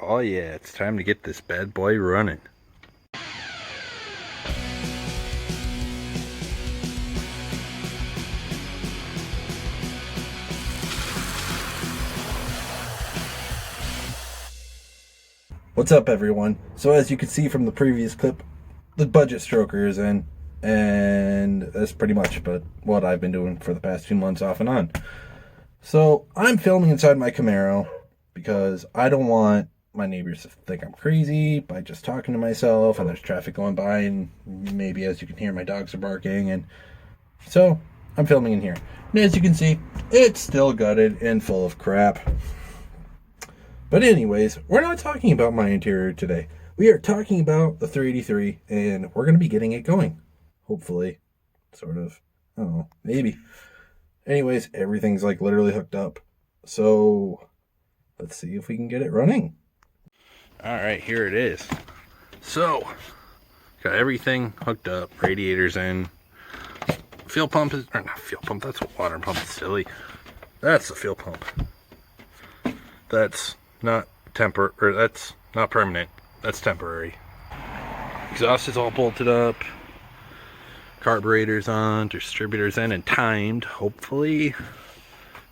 Oh yeah, it's time to get this bad boy running. What's up, everyone? So as you can see from the previous clip, the budget stroker is in, and that's pretty much but what I've been doing for the past 2 months off and on. So I'm filming inside my Camaro because I don't want my neighbors to think I'm crazy by just talking to myself, and there's traffic going by, and maybe, as you can hear, my dogs are barking, and so I'm filming in here. And as you can see, it's still gutted and full of crap. But anyways, we're not talking about my interior today. We are talking about the 383, and we're going to be getting it going. Hopefully. Sort of. I don't know. Maybe. Anyways, everything's like literally hooked up. So, let's see if we can get it running. Alright, here it is. So, got everything hooked up. Radiators in. Fuel pump is, or not fuel pump, that's a water pump. It's silly. That's the fuel pump. That's not that's not permanent. That's temporary. Exhaust is all bolted up. Carburetor's on, distributor's in and timed, hopefully.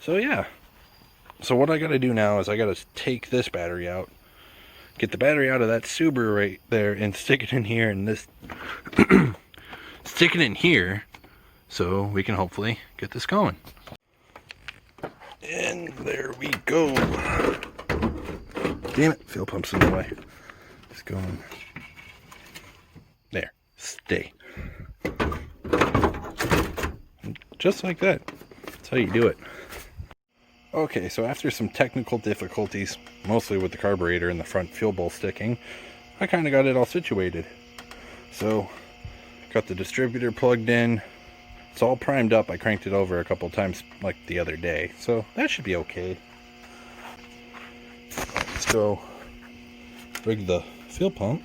So yeah. So what I gotta do now is I gotta take this battery out, get the battery out of that Subaru right there, and stick it in here, and this stick it in here so we can hopefully get this going. And there we go. Damn it, fuel pump's in the way. It's going. There. Stay. Just like that. That's how you do it. Okay, so after some technical difficulties, mostly with the carburetor and the front fuel bowl sticking, I kind of got it all situated. So, got the distributor plugged in. It's all primed up. I cranked it over a couple times like the other day, so that should be okay. Let's go rig the fuel pump.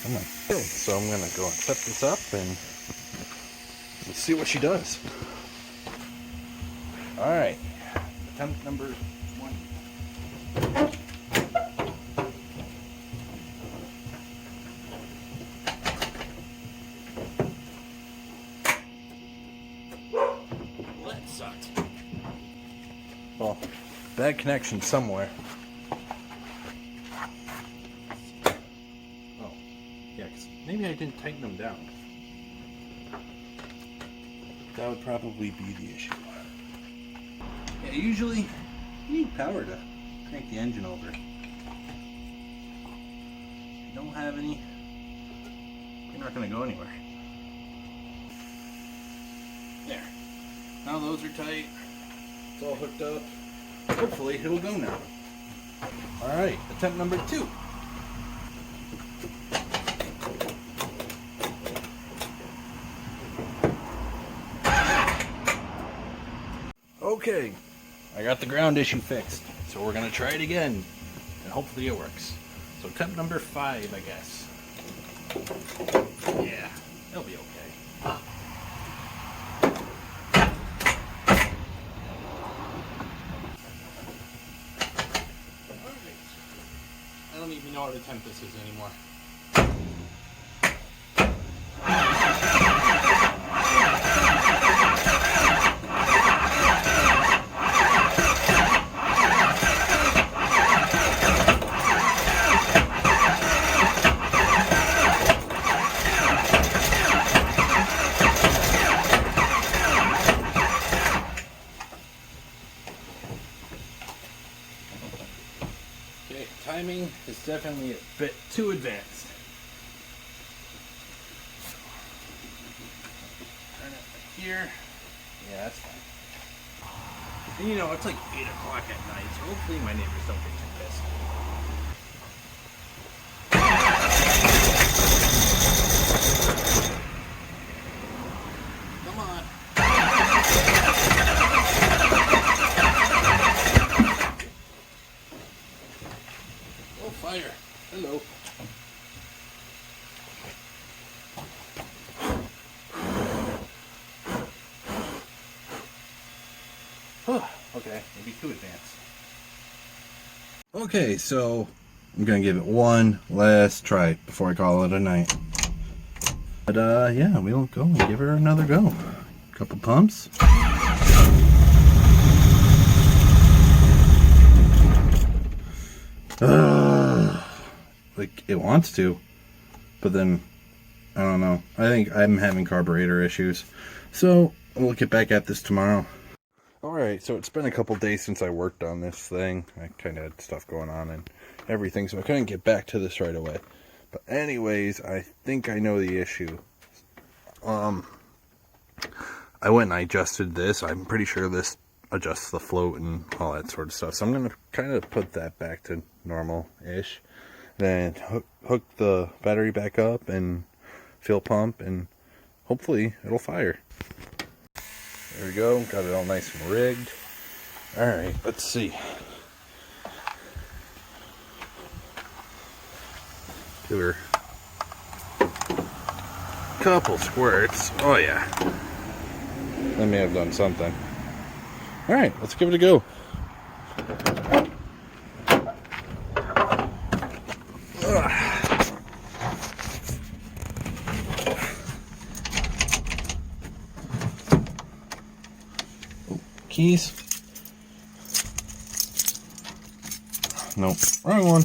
Come on. Okay, so I'm gonna go and set this up and let's see what she does. Alright, attempt number 1. Well, bad connection somewhere. Oh, yeah, 'cause maybe I didn't tighten them down. That would probably be the issue. Yeah, usually you need power to crank the engine over. If you don't have any, you're not going to go anywhere. There. Now those are tight. It's all hooked up. Hopefully it'll go now. Alright, attempt number 2. Okay, I got the ground issue fixed. So we're going to try it again. And hopefully it works. So attempt number 5, I guess. Yeah, it'll be okay. I don't even know what attempt this is anymore. Okay, timing is definitely a bit too advanced. Turn it here. Yeah, that's fine. And you know, it's like 8 o'clock at night, so hopefully my neighbors don't get too pissed. Come on. Oh, fire. Hello. Okay, maybe too advanced. Okay, so I'm gonna give it one last try before I call it a night. But yeah, we'll go and give her another go. Couple pumps. Like it wants to, but then I don't know. I think I'm having carburetor issues, so we'll get back at this tomorrow. Alright, so it's been a couple days since I worked on this thing. I kind of had stuff going on and everything, so I couldn't get back to this right away. But anyways, I think I know the issue. I went and I adjusted this. I'm pretty sure this adjusts the float and all that sort of stuff. So I'm going to kind of put that back to normal-ish. Then hook the battery back up and fuel pump, and hopefully it'll fire. There we go, got it all nice and rigged. Alright, let's see. Give her a couple squirts. Oh yeah. That may have done something. Alright, let's give it a go. Keys. Nope, wrong one.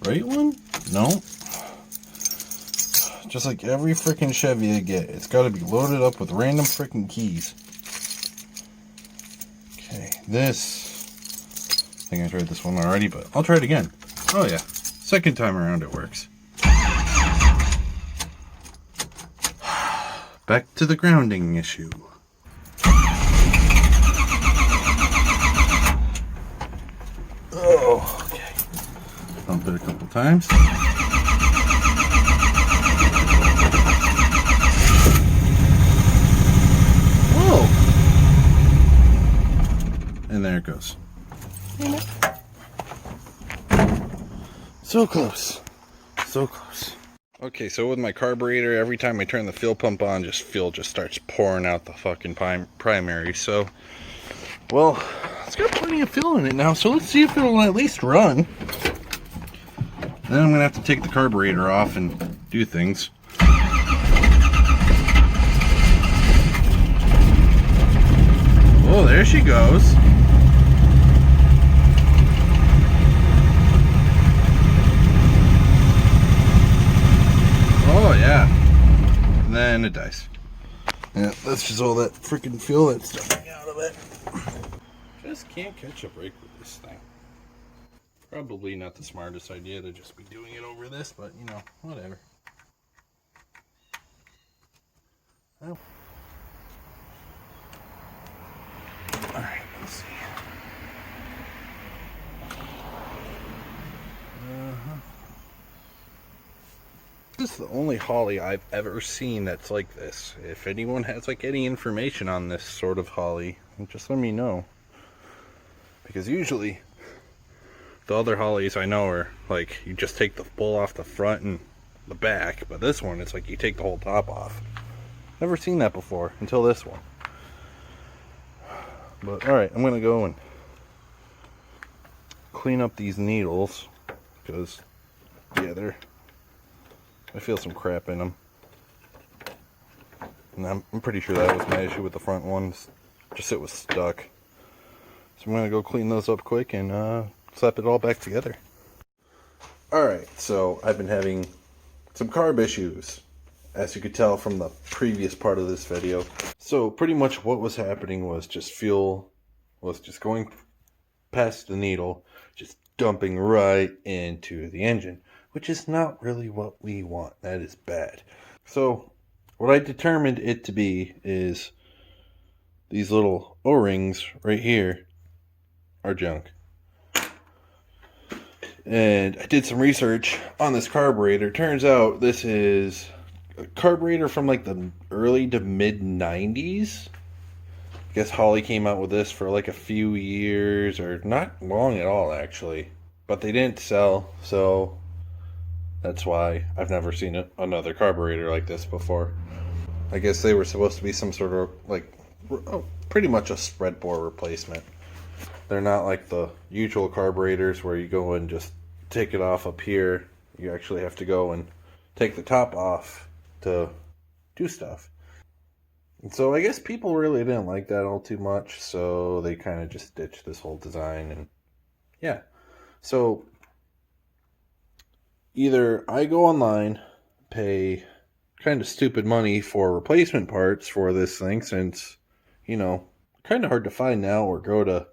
Right one? No. Just like every freaking Chevy I get, it's got to be loaded up with random freaking keys. Okay, this. I think I tried this one already, but I'll try it again. Oh yeah, second time around it works. Back to the grounding issue. Oh, okay. Bump it a couple times. Whoa! And there it goes. So close. So close. Okay, so with my carburetor, every time I turn the fuel pump on, fuel just starts pouring out the fucking primary. So, well, it's got plenty of fuel in it now, so let's see if it'll at least run. Then I'm gonna have to take the carburetor off and do things. Oh, there she goes. Oh yeah, and then it dies. Yeah, that's just all that freaking fuel that's coming out of it. Just can't catch a break with this thing. Probably not the smartest idea to just be doing it over this, but you know, whatever. Oh. Alright, let's see. This is the only Holly I've ever seen that's like this. If anyone has like any information on this sort of Holly, just let me know. Because usually the other Hollys I know are like you just take the bowl off the front and the back, but this one it's like you take the whole top off. Never seen that before until this one. But alright, I'm gonna go and clean up these needles because yeah, I feel some crap in them. And I'm pretty sure that was my issue with the front ones. Just it was stuck. So I'm going to go clean those up quick and slap it all back together. Alright, so I've been having some carb issues, as you could tell from the previous part of this video. So pretty much what was happening was just fuel was just going past the needle, just dumping right into the engine, which is not really what we want. That is bad. So what I determined it to be is these little O-rings right here are junk. And I did some research on this carburetor. Turns out this is a carburetor from like the early to mid 90s. I guess Holly came out with this for like a few years, or not long at all actually. But they didn't sell, so that's why I've never seen another carburetor like this before. I guess they were supposed to be some sort of like pretty much a spread bore replacement. They're not like the usual carburetors where you go and just take it off up here. You actually have to go and take the top off to do stuff. And so I guess people really didn't like that all too much, so they kind of just ditched this whole design. And yeah, so either I go online, pay kind of stupid money for replacement parts for this thing, since, you know, kind of hard to find now, or go to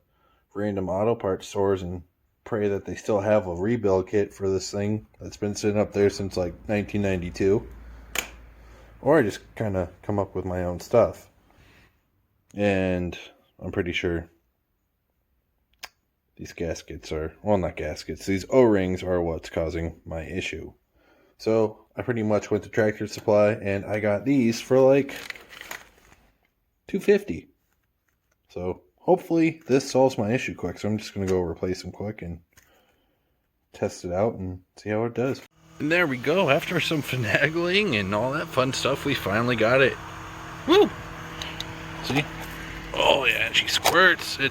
random auto parts stores and pray that they still have a rebuild kit for this thing that's been sitting up there since like 1992. Or I just kind of come up with my own stuff. And I'm pretty sure these gaskets are, well, not gaskets, these O-rings are what's causing my issue. So I pretty much went to Tractor Supply and I got these for like $2.50. So hopefully this solves my issue quick. So I'm just going to go replace them quick and test it out and see how it does. And there we go. After some finagling and all that fun stuff, we finally got it. Woo! See? Oh yeah, she squirts. I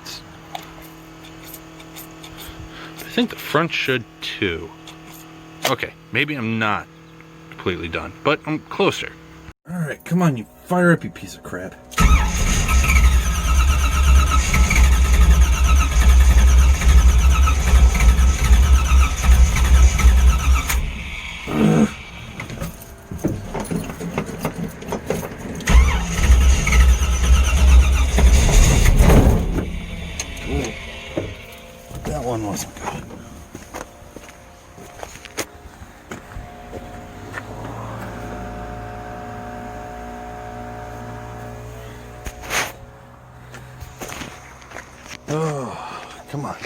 think the front should too. Okay, maybe I'm not completely done, but I'm closer. Alright, come on, you fire up, you piece of crap. That one wasn't good. Oh, come on.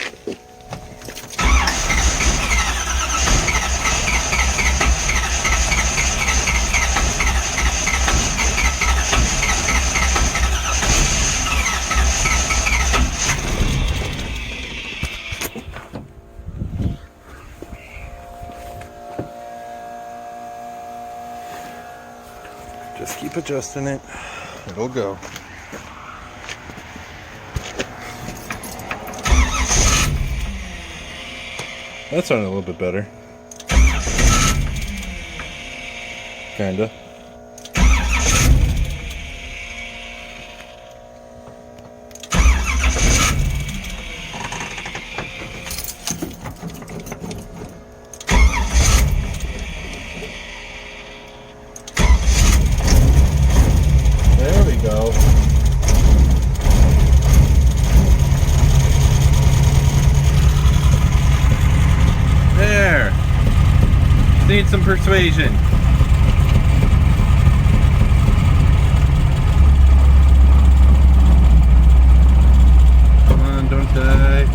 Just keep adjusting it. It'll go. That sounded a little bit better. Kinda. There we go. There. Need some persuasion. Come on, don't die.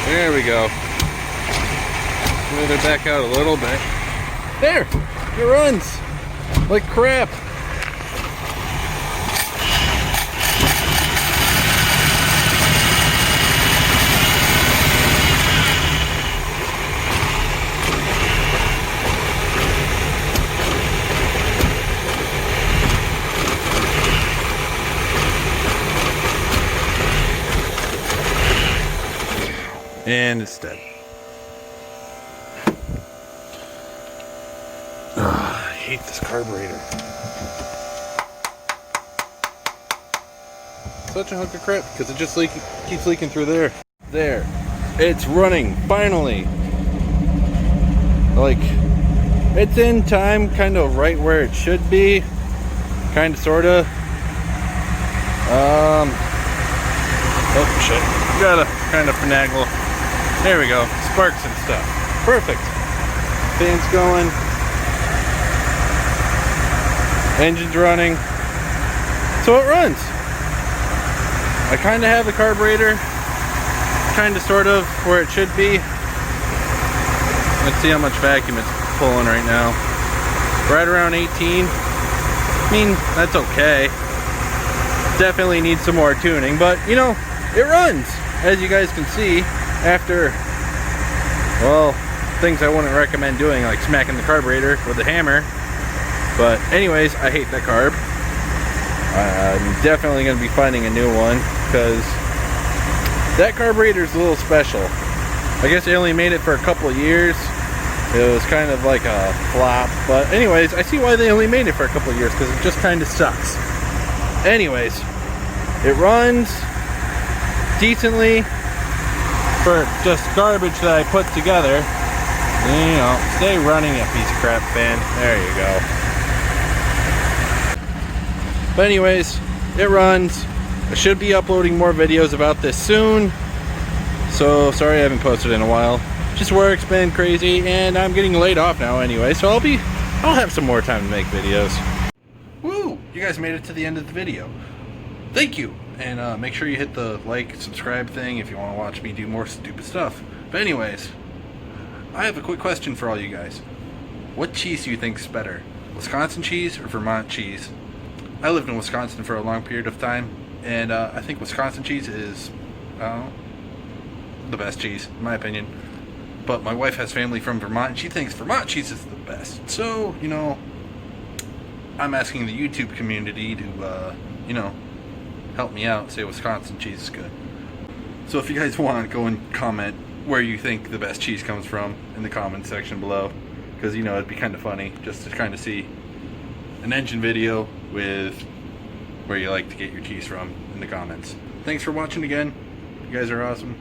There we go. Smooth it back out a little bit. There! It runs! Like crap! And it's dead. I hate this carburetor. Such a hunk of crap because it just keeps leaking through there. There. It's running, finally. Like, it's in time, kind of right where it should be. Kind of, sort of. Oh shit. Gotta kind of finagle. There we go. Sparks and stuff. Perfect. Fan's going. Engine's running. So it runs. I kind of have the carburetor kind of sort of where it should be. Let's see how much vacuum it's pulling right now. Right around 18. I mean, that's okay. Definitely needs some more tuning, but you know, it runs, as you guys can see, after, well, things I wouldn't recommend doing, like smacking the carburetor with a hammer. But anyways, I hate that carb. I'm definitely going to be finding a new one, because that carburetor is a little special. I guess they only made it for a couple of years. It was kind of like a flop. But anyways, I see why they only made it for a couple of years, because it just kind of sucks. Anyways, it runs decently for just garbage that I put together. You know, stay running, you piece of crap fan. There you go. But anyways, it runs. I should be uploading more videos about this soon. So sorry I haven't posted in a while. Just work's been crazy and I'm getting laid off now anyway, so I'll have some more time to make videos. Woo! You guys made it to the end of the video. Thank you! And make sure you hit the like, subscribe thing if you want to watch me do more stupid stuff. But anyways, I have a quick question for all you guys. What cheese do you think is better? Wisconsin cheese or Vermont cheese? I lived in Wisconsin for a long period of time, and I think Wisconsin cheese is the best cheese, in my opinion. But my wife has family from Vermont, and she thinks Vermont cheese is the best. So, you know, I'm asking the YouTube community to, you know, help me out, say Wisconsin cheese is good. So if you guys want, go and comment where you think the best cheese comes from in the comment section below. Because, you know, it'd be kind of funny just to kind of see an engine video with where you like to get your cheese from in the comments. Thanks for watching again. You guys are awesome.